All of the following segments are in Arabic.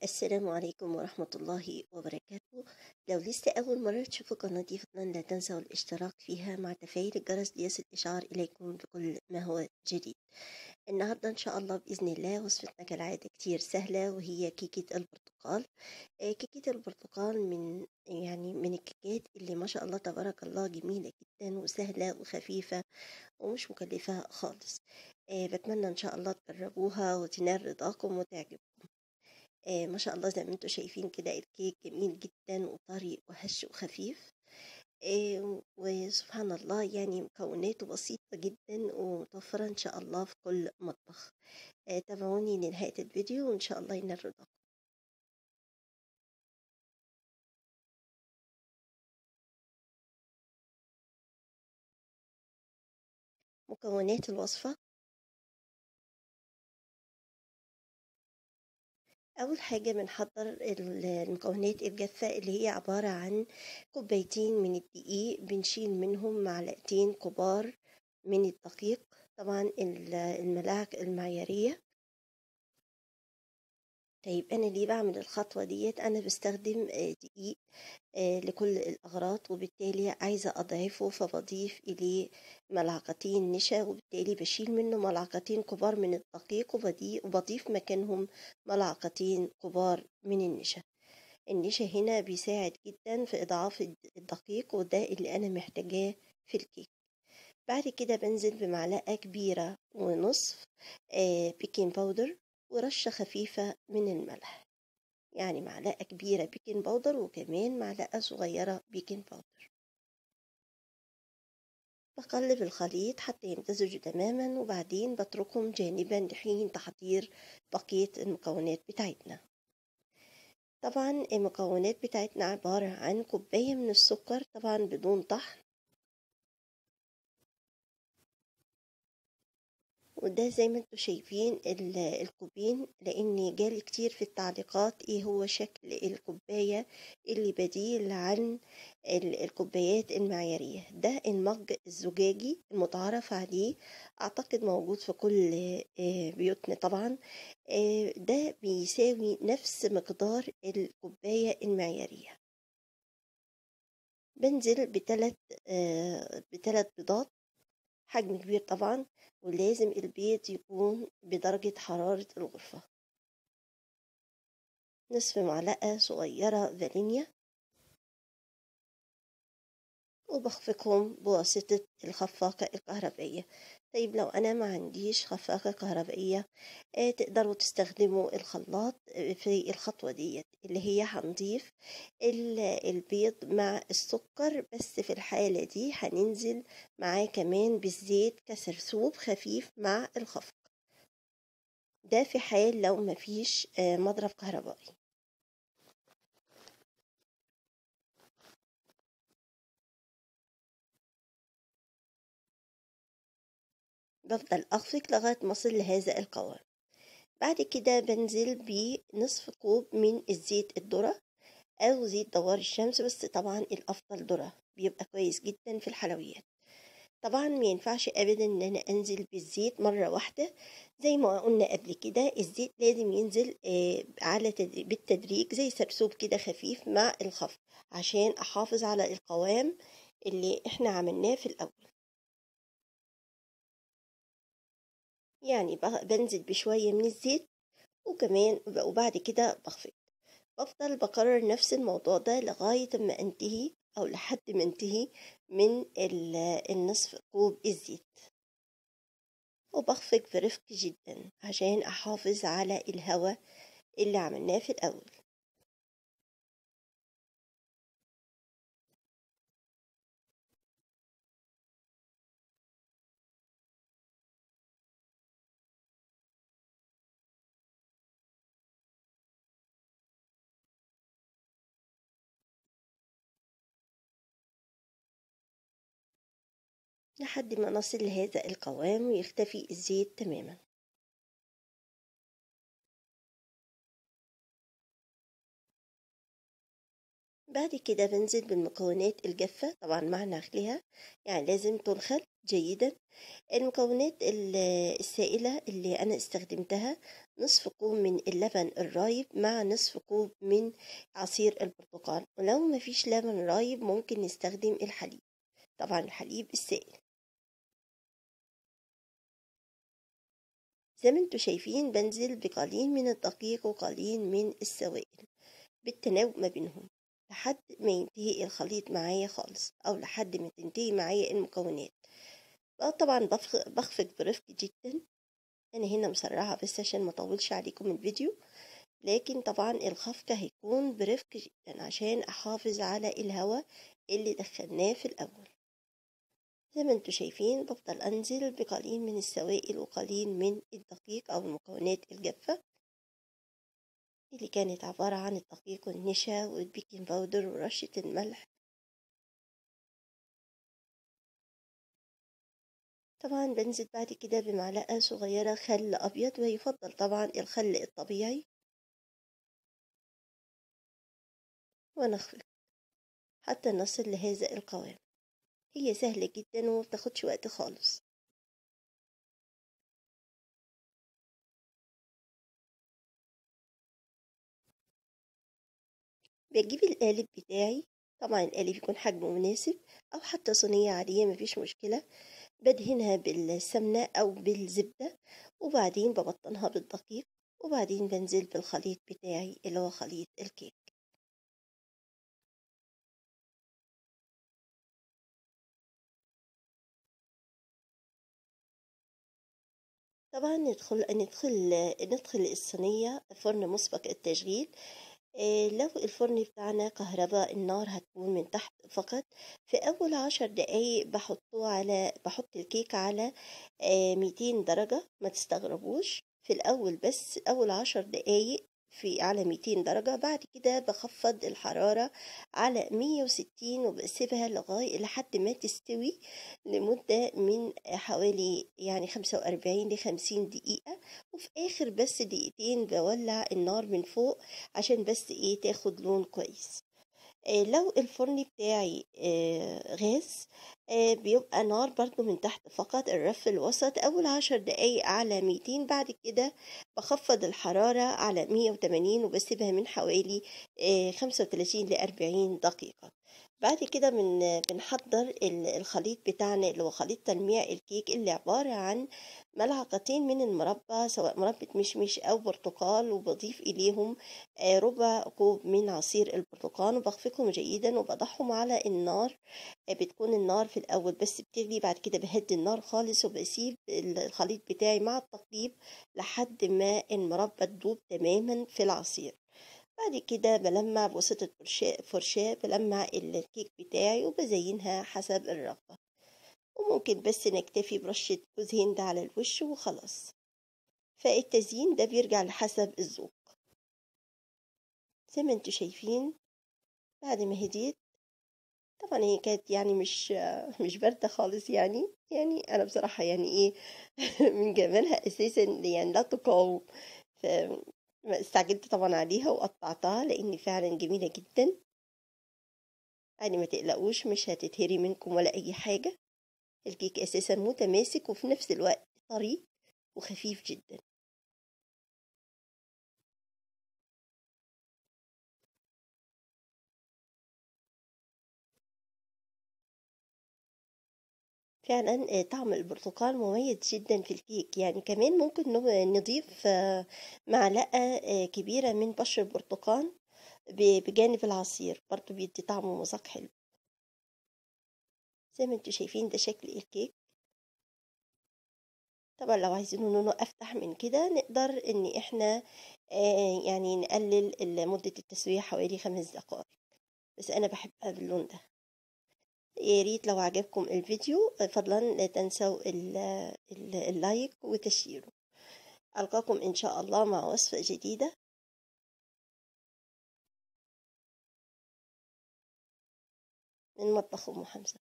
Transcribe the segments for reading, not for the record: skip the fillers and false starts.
السلام عليكم ورحمة الله وبركاته. لو لسه أول مرة تشوفوا قناتي فضلا لا تنسوا الاشتراك فيها مع تفعيل الجرس ليصل الإشعار إليكم بكل ما هو جديد. النهاردة إن شاء الله بإذن الله وصفتنا كالعادة كتير سهلة، وهي كيكة البرتقال. كيكة البرتقال من الكيكات اللي ما شاء الله تبارك الله جميلة جدا وسهلة وخفيفة ومش مكلفة خالص. بتمنى إن شاء الله تجربوها وتنال رضاكم وتعجبكم. ما شاء الله زي ما انتم شايفين كده الكيك جميل جدا وطري وهش وخفيف. وسبحان الله يعني مكوناته بسيطة جدا ومتوفرة إن شاء الله في كل مطبخ. تابعوني لنهاية الفيديو وإن شاء الله ينال رضاكم. مكونات الوصفة: أول حاجة بنحضر المكونات الجافة اللي هي عبارة عن كوبايتين من الدقيق، بنشيل منهم معلقتين كبار من الدقيق، طبعا الملاعق المعيارية. طيب أنا ليه بعمل الخطوة ديت؟ أنا بستخدم دقيق لكل الأغراض، وبالتالي عايزة أضعفه فبضيف إليه ملعقتين نشا، وبالتالي بشيل منه ملعقتين كبار من الدقيق وبضيف مكانهم ملعقتين كبار من النشا. النشا هنا بيساعد جدا في إضعاف الدقيق، وده اللي أنا محتاجاه في الكيك. بعد كده بنزل بمعلقة كبيرة ونصف بيكنج باودر ورشة خفيفة من الملح، يعني معلقة كبيرة بيكنج باودر وكمان معلقة صغيرة بيكنج باودر. بقلب الخليط حتى يمتزجوا تماما، وبعدين بتركهم جانبا لحين تحضير بقية المكونات بتاعتنا. طبعا المكونات بتاعتنا عبارة عن كوباية من السكر طبعا بدون طحن، وده زي ما انتم شايفين الكوبين، لان جالي كتير في التعليقات ايه هو شكل الكوباية اللي بديل عن الكوبايات المعيارية. ده المج الزجاجي المتعارف عليه، اعتقد موجود في كل بيوتنا طبعا. ده بيساوي نفس مقدار الكوباية المعيارية. بنزل بثلاث بيضات، حجم كبير طبعا، ولازم البيض يكون بدرجة حرارة الغرفة. نصف معلقة صغيرة فانيليا، وبخفقهم بواسطة الخفاقة الكهربائية. طيب لو أنا ما عنديش خفاقة كهربائية تقدروا تستخدموا الخلاط في الخطوة ديت، اللي هي هنضيف البيض مع السكر، بس في الحالة دي هننزل معاه كمان بالزيت كسرسوب خفيف مع الخفق. ده في حال لو مفيش مضرب كهربائي. بفضل أخفق لغاية ما أصل لهذا القوام. بعد كده بنزل بنصف كوب من الزيت الذرة أو زيت دوار الشمس، بس طبعا الأفضل ذرة بيبقى كويس جدا في الحلويات. طبعا ما ينفعش أبدا إن أنا أنزل بالزيت مرة واحدة، زي ما قلنا قبل كده الزيت لازم ينزل بالتدريج زي سرسوب كده خفيف مع الخفق، عشان أحافظ على القوام اللي احنا عملناه في الأول. يعني بنزل بشوية من الزيت وكمان وبعد كده بخفق. بفضل بكرر نفس الموضوع ده لغاية ما انتهي أو لحد ما انتهي من النصف كوب الزيت، وبخفق برفق جدا عشان أحافظ على الهواء اللي عملناه في الأول. لحد ما نصل لهذا القوام ويختفي الزيت تماما. بعد كده بنزل بالمكونات الجافة طبعا مع نخلها، يعني لازم تنخل جيدا. المكونات السائلة اللي أنا استخدمتها: نصف كوب من اللبن الرايب مع نصف كوب من عصير البرتقال، ولو مفيش لبن رايب ممكن نستخدم الحليب، طبعا الحليب السائل. زي ما انتوا شايفين بنزل بقليل من الدقيق وقليل من السوائل بالتناوب ما بينهم لحد ما ينتهي الخليط معايا خالص، أو لحد ما تنتهي معايا المكونات. طبعا بخفق برفق جدا. أنا هنا مسرعة بس عشان ما اطولش عليكم الفيديو، لكن طبعا الخفق هيكون برفق جدا عشان أحافظ على الهواء اللي دخلناه في الأول. زي ما انتوا شايفين بفضل أنزل بقليل من السوائل وقليل من الدقيق أو المكونات الجافة، اللي كانت عبارة عن الدقيق والنشا والبيكنج باودر ورشة الملح. طبعا بنزل بعد كده بمعلقة صغيرة خل أبيض، ويفضل طبعا الخل الطبيعي، ونخفق حتى نصل لهذا القوام. هي سهلة جدا ومبتاخدش وقت خالص. بجيب القالب بتاعي، طبعا القالب يكون حجمه مناسب، أو حتى صينية عادية مفيش مشكلة. بدهنها بالسمنة أو بالزبدة، وبعدين ببطنها بالدقيق، وبعدين بنزل بالخليط بتاعي اللي هو خليط الكيك. طبعا ندخل الصينية فرن مسبق التشغيل. لو الفرن بتاعنا كهرباء النار هتكون من تحت فقط. في أول 10 دقايق بحط الكيك على 200 درجة، ما تستغربوش في الأول، بس أول 10 دقايق على 200 درجة. بعد كده بخفض الحرارة على 160 وبسيبها لحد ما تستوي لمدة من حوالي يعني 45 ل50 دقيقة. وفي آخر بس دقيقتين بولع النار من فوق عشان بس تاخد لون كويس. لو الفرن بتاعي غاز، بيبقى نار برضو من تحت فقط، الرف الوسط. أول 10 دقايق على 200، بعد كده بخفض الحرارة على 180 وبسيبها من حوالي 35 ل40 دقيقة. بعد كده بنحضر الخليط بتاعنا اللي هو خليط تلميع الكيك، اللي عبارة عن ملعقتين من المربى، سواء مربى مشمش أو برتقال، وبضيف إليهم ربع كوب من عصير البرتقال، وبخفقهم جيدا وبضعهم على النار. بتكون النار في الأول بس بتغلي، بعد كده بهدي النار خالص وبسيب الخليط بتاعي مع التقليب لحد ما المربى تدوب تماما في العصير. بعد كده بلمع بواسطة فرشاة بلمع الكيك بتاعي وبزينها حسب الرغبة، وممكن بس نكتفي برشة جوز هند على الوش وخلاص. فالتزيين ده بيرجع لحسب الذوق. زي ما انتوا شايفين بعد ما هديت، طبعا هي كانت يعني مش باردة خالص، يعني أنا بصراحة يعني من جمالها أساسا يعني لا تقاوم. ف استعجلت طبعا عليها وقطعتها لأن فعلا جميلة جدا. يعني ما تقلقوش مش هتتهري منكم ولا أي حاجة. الكيك أساسا متماسك وفي نفس الوقت طري وخفيف جدا. فعلا طعم البرتقال مميز جدا في الكيك. يعني كمان ممكن نضيف معلقة كبيرة من بشر البرتقال بجانب العصير، برضو بيدي طعم ومذاق حلو. زي ما انتوا شايفين ده شكل الكيك. طبعا لو عايزينه لونه افتح من كده نقدر ان احنا يعني نقلل مدة التسوية حوالي 5 دقائق، بس انا بحبها باللون ده. يا ريت لو عجبكم الفيديو فضلا لا تنسوا اللايك وتشيره. ألقاكم إن شاء الله مع وصفة جديدة من مطبخ أم حمزة.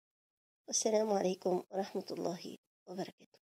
والسلام عليكم ورحمة الله وبركاته.